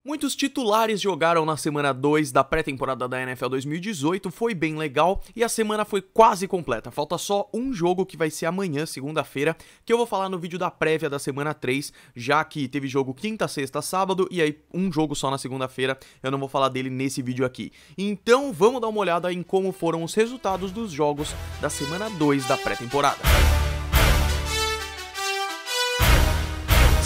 Muitos titulares jogaram na semana 2 da pré-temporada da NFL 2018, foi bem legal e a semana foi quase completa. Falta só um jogo que vai ser amanhã, segunda-feira, que eu vou falar no vídeo da prévia da semana 3, já que teve jogo quinta, sexta, sábado e aí um jogo só na segunda-feira, eu não vou falar dele nesse vídeo aqui. Então vamos dar uma olhada em como foram os resultados dos jogos da semana 2 da pré-temporada.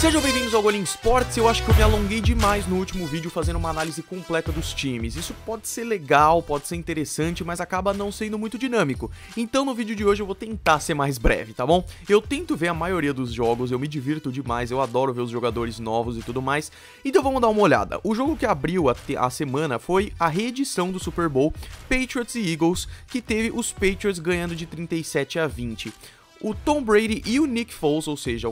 Sejam bem-vindos ao Golim Sports. Eu acho que eu me alonguei demais no último vídeo fazendo uma análise completa dos times. Isso pode ser legal, pode ser interessante, mas acaba não sendo muito dinâmico. Então no vídeo de hoje eu vou tentar ser mais breve, tá bom? Eu tento ver a maioria dos jogos, eu me divirto demais, eu adoro ver os jogadores novos e tudo mais. Então vamos dar uma olhada. O jogo que abriu a semana foi a reedição do Super Bowl, Patriots e Eagles, que teve os Patriots ganhando de 37-20. O Tom Brady e o Nick Foles, ou seja,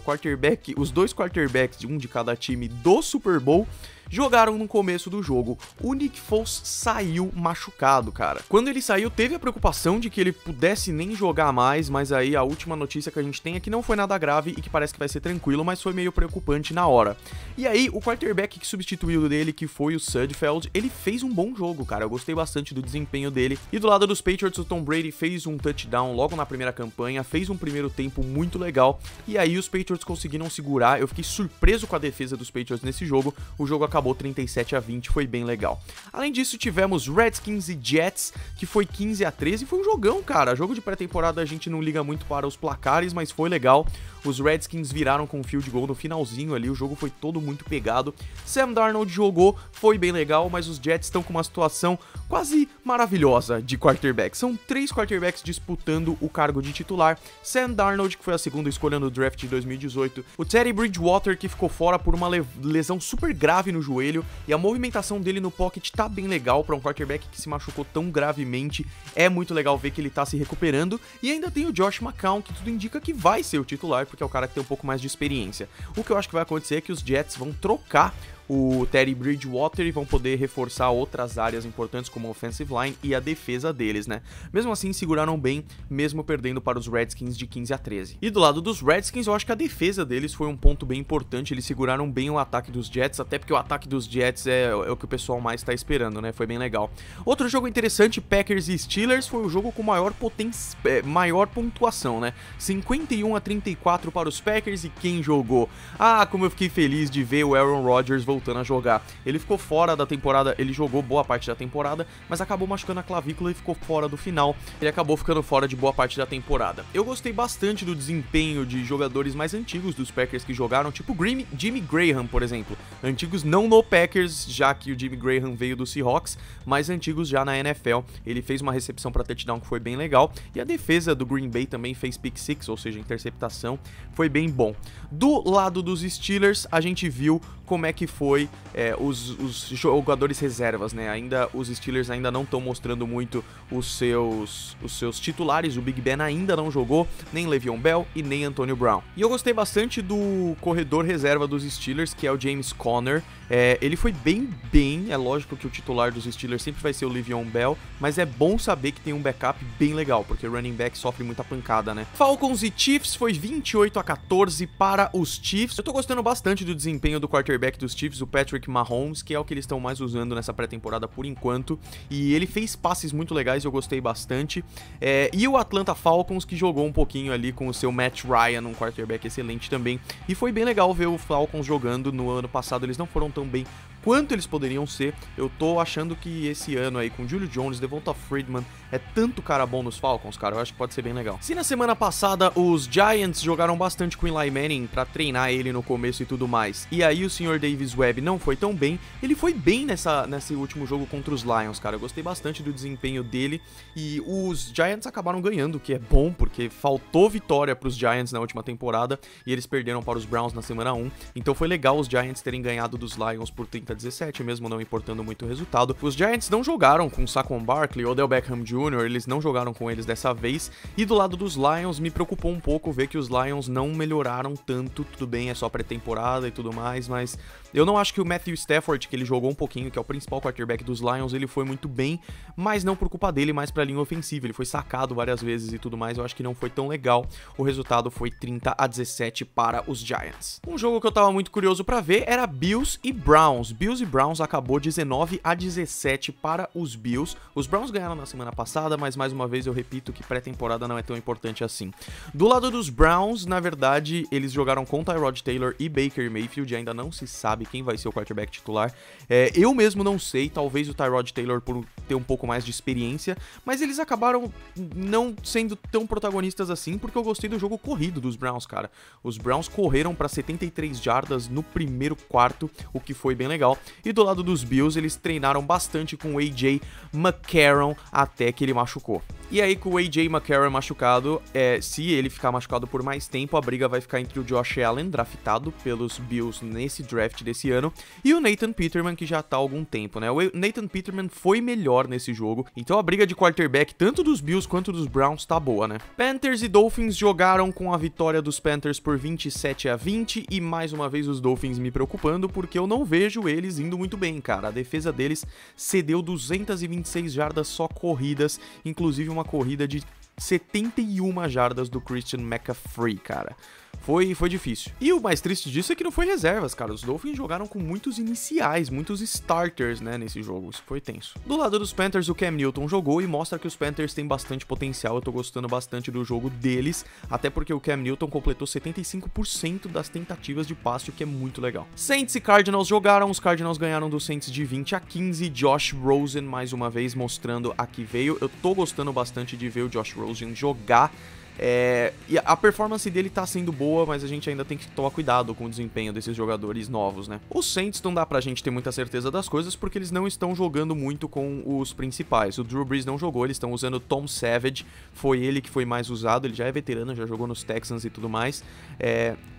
os dois quarterbacks de um de cada time do Super Bowl, jogaram no começo do jogo. O Nick Foles saiu machucado, cara. Quando ele saiu, teve a preocupação de que ele pudesse nem jogar mais, mas aí a última notícia que a gente tem é que não foi nada grave e que parece que vai ser tranquilo, mas foi meio preocupante na hora. E aí, o quarterback que substituiu dele, que foi o Sudfeld, ele fez um bom jogo, cara. Eu gostei bastante do desempenho dele. E do lado dos Patriots, o Tom Brady fez um touchdown logo na primeira campanha, fez um primeiro tempo muito legal, e aí os Patriots conseguiram segurar. Eu fiquei surpreso com a defesa dos Patriots nesse jogo. O jogo acabou 37-20, foi bem legal. Além disso, tivemos Redskins e Jets, que foi 15-13, foi um jogão, cara. Jogo de pré-temporada a gente não liga muito para os placares, mas foi legal. Os Redskins viraram com um field goal no finalzinho ali, o jogo foi todo muito pegado. Sam Darnold jogou, foi bem legal, mas os Jets estão com uma situação quase maravilhosa de quarterback. São 3 quarterbacks disputando o cargo de titular. Sam Darnold, que foi a segunda escolha no draft de 2018. O Teddy Bridgewater, que ficou fora por uma lesão super grave no joelho. E a movimentação dele no pocket tá bem legal para um quarterback que se machucou tão gravemente. É muito legal ver que ele tá se recuperando. E ainda tem o Josh McCown, que tudo indica que vai ser o titular, porque é o cara que tem um pouco mais de experiência. O que eu acho que vai acontecer é que os Jets vão trocar o Teddy Bridgewater e vão poder reforçar outras áreas importantes como a offensive line e a defesa deles, né? Mesmo assim, seguraram bem, mesmo perdendo para os Redskins de 15-13. E do lado dos Redskins, eu acho que a defesa deles foi um ponto bem importante. Eles seguraram bem o ataque dos Jets, até porque o ataque dos Jets é o que o pessoal mais tá esperando, né? Foi bem legal. Outro jogo interessante, Packers e Steelers, foi o jogo com maior pontuação, né? 51-34 para os Packers. E quem jogou? Ah, como eu fiquei feliz de ver o Aaron Rodgers voltando a jogar. Ele ficou fora da temporada, ele jogou boa parte da temporada, mas acabou machucando a clavícula e ficou fora do final. Ele acabou ficando fora de boa parte da temporada. Eu gostei bastante do desempenho de jogadores mais antigos dos Packers que jogaram, tipo Jimmy Graham, por exemplo. Antigos não no Packers, já que o Jimmy Graham veio do Seahawks, mas antigos já na NFL. Ele fez uma recepção para touchdown que foi bem legal, e a defesa do Green Bay também fez pick six, ou seja, interceptação, foi bem bom. Do lado dos Steelers, a gente viu como é que foi os jogadores reservas, né? Os Steelers ainda não estão mostrando muito os seus titulares. O Big Ben ainda não jogou, nem Le'Veon Bell e nem Antonio Brown. E eu gostei bastante do corredor reserva dos Steelers, que é o James Conner. Ele foi bem, é lógico que o titular dos Steelers sempre vai ser o Le'Veon Bell, mas é bom saber que tem um backup bem legal, porque o running back sofre muita pancada, né? Falcons e Chiefs foi 28-14 para os Chiefs. Eu tô gostando bastante do desempenho do quarterback dos Chiefs, o Patrick Mahomes, que é o que eles estão mais usando nessa pré-temporada por enquanto, e ele fez passes muito legais, eu gostei bastante. E o Atlanta Falcons, que jogou um pouquinho ali com o seu Matt Ryan, um quarterback excelente também, e foi bem legal ver o Falcons jogando. No ano passado eles não foram tão bem quanto eles poderiam ser. Eu tô achando que esse ano aí com Julio Jones, Devonta Freeman, é tanto cara bom nos Falcons, cara, eu acho que pode ser bem legal. Se na semana passada os Giants jogaram bastante com o Eli Manning pra treinar ele no começo e tudo mais, e aí o Sr. Davis Webb não foi tão bem, ele foi bem nesse último jogo contra os Lions, cara, eu gostei bastante do desempenho dele, e os Giants acabaram ganhando, o que é bom, porque faltou vitória pros Giants na última temporada, e eles perderam para os Browns na semana 1, então foi legal os Giants terem ganhado dos Lions por 30-17, mesmo não importando muito o resultado. Os Giants não jogaram com Saquon Barkley ou Odell Beckham Jr., eles não jogaram com eles dessa vez, e do lado dos Lions me preocupou um pouco ver que os Lions não melhoraram tanto. Tudo bem, é só pré-temporada e tudo mais, mas Eu não acho que o Matthew Stafford, que ele jogou um pouquinho, que é o principal quarterback dos Lions, ele foi muito bem, mas não por culpa dele, mas pra linha ofensiva. Ele foi sacado várias vezes e tudo mais, eu acho que não foi tão legal. O resultado foi 30-17 para os Giants. Um jogo que eu tava muito curioso pra ver era Bills e Browns. Bills e Browns acabou 19-17 para os Bills. Os Browns ganharam na semana passada, mas mais uma vez eu repito que pré-temporada não é tão importante assim. Do lado dos Browns, na verdade, eles jogaram com Tyrod Taylor e Baker Mayfield, ainda não se sabe quem vai ser o quarterback titular. Eu mesmo não sei, talvez o Tyrod Taylor por ter um pouco mais de experiência, mas eles acabaram não sendo tão protagonistas assim, porque eu gostei do jogo corrido dos Browns, cara. Os Browns correram para 73 jardas no primeiro quarto, o que foi bem legal. E do lado dos Bills, eles treinaram bastante com o A.J. McCarron até que ele machucou. E aí, com o A.J. McCarron machucado, se ele ficar machucado por mais tempo, a briga vai ficar entre o Josh Allen, draftado pelos Bills nesse draft desse ano, e o Nathan Peterman, que já tá há algum tempo, né? O Nathan Peterman foi melhor nesse jogo, então a briga de quarterback, tanto dos Bills quanto dos Browns, tá boa, né? Panthers e Dolphins jogaram com a vitória dos Panthers por 27-20, e mais uma vez os Dolphins me preocupando, porque eu não vejo eles indo muito bem, cara. A defesa deles cedeu 226 jardas só corridas, inclusive uma corrida de 71 jardas do Christian McCaffrey, cara. Foi difícil. E o mais triste disso é que não foi reservas, cara. Os Dolphins jogaram com muitos iniciais, muitos starters, né, nesse jogo. Isso foi tenso. Do lado dos Panthers, o Cam Newton jogou e mostra que os Panthers têm bastante potencial. Eu tô gostando bastante do jogo deles, até porque o Cam Newton completou 75% das tentativas de passe, o que é muito legal. Saints e Cardinals jogaram. Os Cardinals ganharam dos Saints de 20-15. Josh Rosen, mais uma vez, mostrando a que veio. Eu tô gostando bastante de ver o Josh Rosen jogar. E a performance dele tá sendo boa, mas a gente ainda tem que tomar cuidado com o desempenho desses jogadores novos, né? Os Saints não dá pra gente ter muita certeza das coisas, porque eles não estão jogando muito com os principais. O Drew Brees não jogou, eles estão usando o Tom Savage, foi ele que foi mais usado, ele já é veterano, já jogou nos Texans e tudo mais.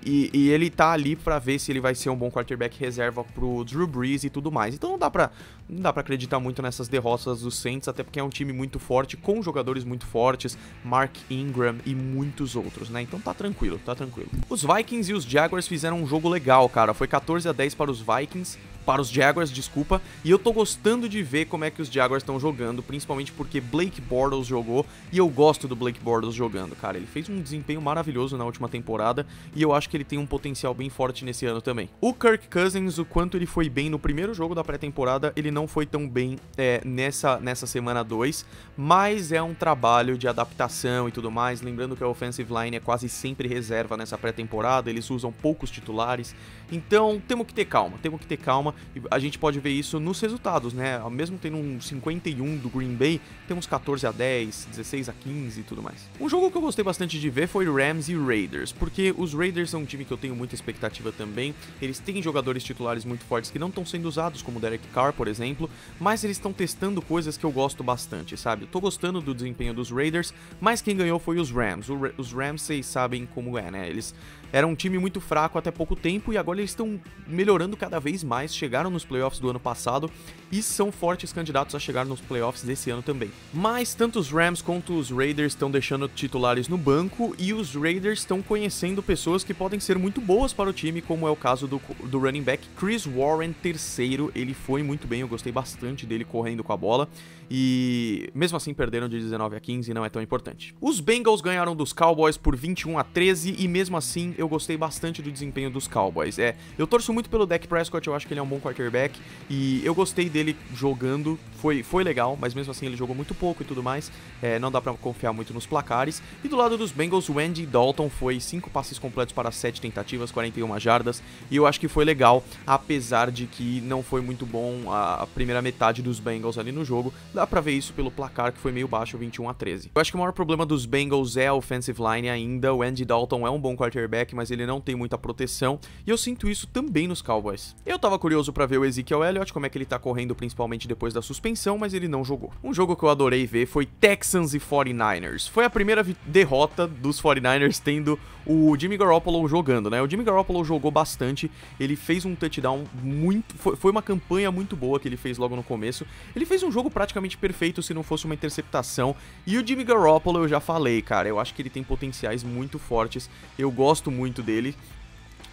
E ele tá ali pra ver se ele vai ser um bom quarterback reserva pro Drew Brees e tudo mais. Então não dá pra acreditar muito nessas derrotas dos Saints, até porque é um time muito forte, com jogadores muito fortes, Mark Ingram e muitos outros, né? Então tá tranquilo, tá tranquilo. Os Vikings e os Jaguars fizeram um jogo legal, cara. Foi 14-10 para os Vikings, para os Jaguars, desculpa, e eu tô gostando de ver como é que os Jaguars estão jogando, principalmente porque Blake Bortles jogou, e eu gosto do Blake Bortles jogando, cara. Ele fez um desempenho maravilhoso na última temporada, e eu acho que ele tem um potencial bem forte nesse ano também. O Kirk Cousins, o quanto ele foi bem no primeiro jogo da pré-temporada, ele não foi tão bem nessa semana 2, mas é um trabalho de adaptação e tudo mais. Lembrando que a offensive line é quase sempre reserva nessa pré-temporada, eles usam poucos titulares, então temos que ter calma, e a gente pode ver isso nos resultados, né? Mesmo tendo um 51 do Green Bay, temos 14-10, 16-15 e tudo mais. Um jogo que eu gostei bastante de ver foi Rams e Raiders, porque os Raiders são um time que eu tenho muita expectativa também. Eles têm jogadores titulares muito fortes que não estão sendo usados, como o Derek Carr, por exemplo, mas eles estão testando coisas que eu gosto bastante, sabe? Eu tô gostando do desempenho dos Raiders, mas quem ganhou foi os Rams. Os Rams, vocês sabem como é, né? Eles eram um time muito fraco até pouco tempo e agora eles estão melhorando cada vez mais, chegaram nos playoffs do ano passado e são fortes candidatos a chegar nos playoffs desse ano também. Mas tanto os Rams quanto os Raiders estão deixando titulares no banco e os Raiders estão conhecendo pessoas que podem ser muito boas para o time, como é o caso do running back Chris Warren, terceiro. Ele foi muito bem, eu gostei bastante dele correndo com a bola e mesmo assim perderam de 19-15 e não é tão importante. Os Bengals ganharam dos Cowboys por 21-13 e mesmo assim eu gostei bastante do desempenho dos Cowboys. Eu torço muito pelo Dak Prescott, eu acho que ele é um bom quarterback e eu gostei dele jogando, foi legal, mas mesmo assim ele jogou muito pouco e tudo mais, não dá pra confiar muito nos placares. E do lado dos Bengals, o Andy Dalton foi 5 passes completos para 7 tentativas, 41 jardas, e eu acho que foi legal, apesar de que não foi muito bom a primeira metade dos Bengals ali no jogo. Dá pra ver isso pelo placar, que foi meio baixo, 21-13. Eu acho que o maior problema dos Bengals é a offensive line ainda. O Andy Dalton é um bom quarterback, mas ele não tem muita proteção, e eu sinto isso também nos Cowboys. Eu tava curioso pra ver o Ezekiel Elliott, como é que ele tá correndo, principalmente depois da suspensão, mas ele não jogou. Um jogo que eu adorei ver foi Texans e 49ers. Foi a primeira derrota dos 49ers tendo o Jimmy Garoppolo jogando, né? O Jimmy Garoppolo jogou bastante, ele fez um touchdown foi uma campanha muito boa que ele fez logo no começo. Ele fez um jogo praticamente perfeito se não fosse uma interceptação. E o Jimmy Garoppolo, eu já falei, cara, eu acho que ele tem potenciais muito fortes, eu gosto muito dele.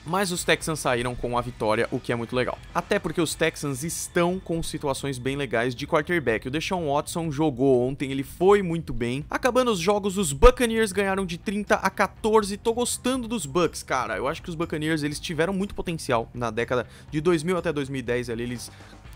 mas os Texans saíram com a vitória, o que é muito legal. Até porque os Texans estão com situações bem legais de quarterback. O Deshaun Watson jogou ontem, ele foi muito bem. Acabando os jogos, os Buccaneers ganharam de 30-14. Tô gostando dos Bucs, cara. Eu acho que os Buccaneers, eles tiveram muito potencial na década de 2000 até 2010 ali, eles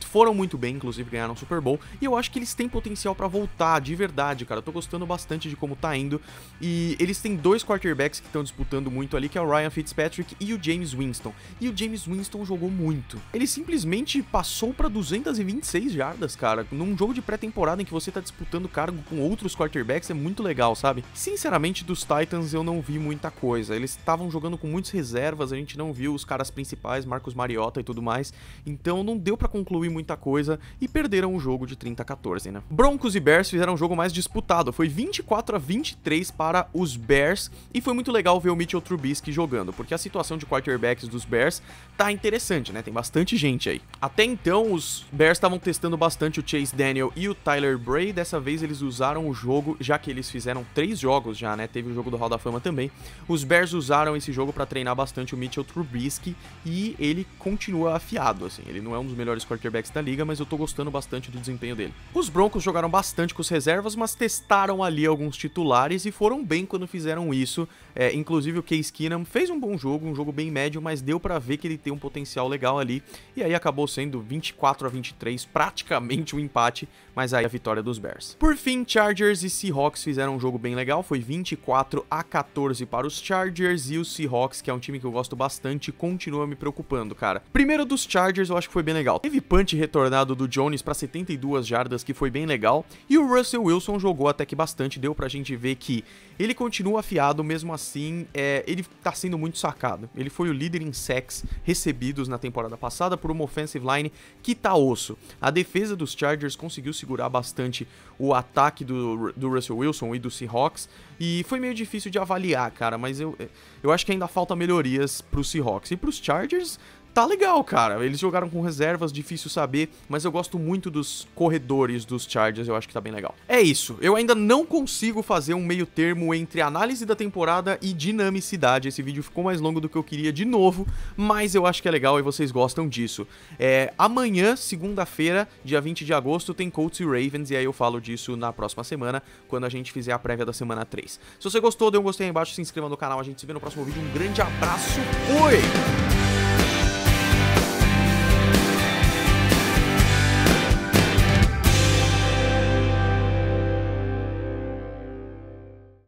foram muito bem, inclusive ganharam o Super Bowl, e eu acho que eles têm potencial pra voltar, de verdade, cara. Eu tô gostando bastante de como tá indo, e eles têm dois quarterbacks que estão disputando muito ali, que é o Ryan Fitzpatrick e o James Winston. E o James Winston jogou muito. Ele simplesmente passou pra 226 jardas, cara, num jogo de pré-temporada em que você tá disputando cargo com outros quarterbacks, é muito legal, sabe? Sinceramente, dos Titans eu não vi muita coisa. Eles estavam jogando com muitas reservas, a gente não viu os caras principais, Marcus Mariota e tudo mais, então não deu pra concluir muita coisa e perderam o jogo de 30-14, né? Broncos e Bears fizeram um jogo mais disputado, foi 24-23 para os Bears, e foi muito legal ver o Mitchell Trubisky jogando, porque a situação de quarterbacks dos Bears tá interessante, né? Tem bastante gente aí. Até então, os Bears estavam testando bastante o Chase Daniel e o Tyler Bray, dessa vez eles usaram o jogo, já que eles fizeram 3 jogos já, né? Teve o jogo do Hall da Fama também. Os Bears usaram esse jogo para treinar bastante o Mitchell Trubisky, e ele continua afiado, assim, ele não é um dos melhores quarterbacks da liga, mas eu tô gostando bastante do desempenho dele. Os Broncos jogaram bastante com os reservas, mas testaram ali alguns titulares e foram bem quando fizeram isso. Inclusive o Case Keenum fez um bom jogo, um jogo bem médio, mas deu pra ver que ele tem um potencial legal ali, e aí acabou sendo 24-23, praticamente um empate, mas aí a vitória dos Bears. Por fim, Chargers e Seahawks fizeram um jogo bem legal, foi 24-14 para os Chargers, e os Seahawks, que é um time que eu gosto bastante, continua me preocupando, cara. Primeiro dos Chargers, eu acho que foi bem legal. Teve punch retornado do Jones para 72 jardas, que foi bem legal, e o Russell Wilson jogou até que bastante, deu pra gente ver que ele continua afiado, mesmo assim, ele tá sendo muito sacado. Ele foi o líder em sacks recebidos na temporada passada por uma offensive line que tá osso. A defesa dos Chargers conseguiu segurar bastante o ataque do Russell Wilson e do Seahawks, e foi meio difícil de avaliar, cara, mas eu acho que ainda falta melhorias pros Seahawks. E pros Chargers, tá legal, cara. Eles jogaram com reservas, difícil saber, mas eu gosto muito dos corredores dos Chargers, eu acho que tá bem legal. É isso, eu ainda não consigo fazer um meio termo entre análise da temporada e dinamicidade. Esse vídeo ficou mais longo do que eu queria de novo, mas eu acho que é legal e vocês gostam disso. Amanhã, segunda-feira, dia 20 de agosto, tem Colts e Ravens, e aí eu falo disso na próxima semana, quando a gente fizer a prévia da semana 3. Se você gostou, dê um gostei aí embaixo, se inscreva no canal, a gente se vê no próximo vídeo. Um grande abraço, fui!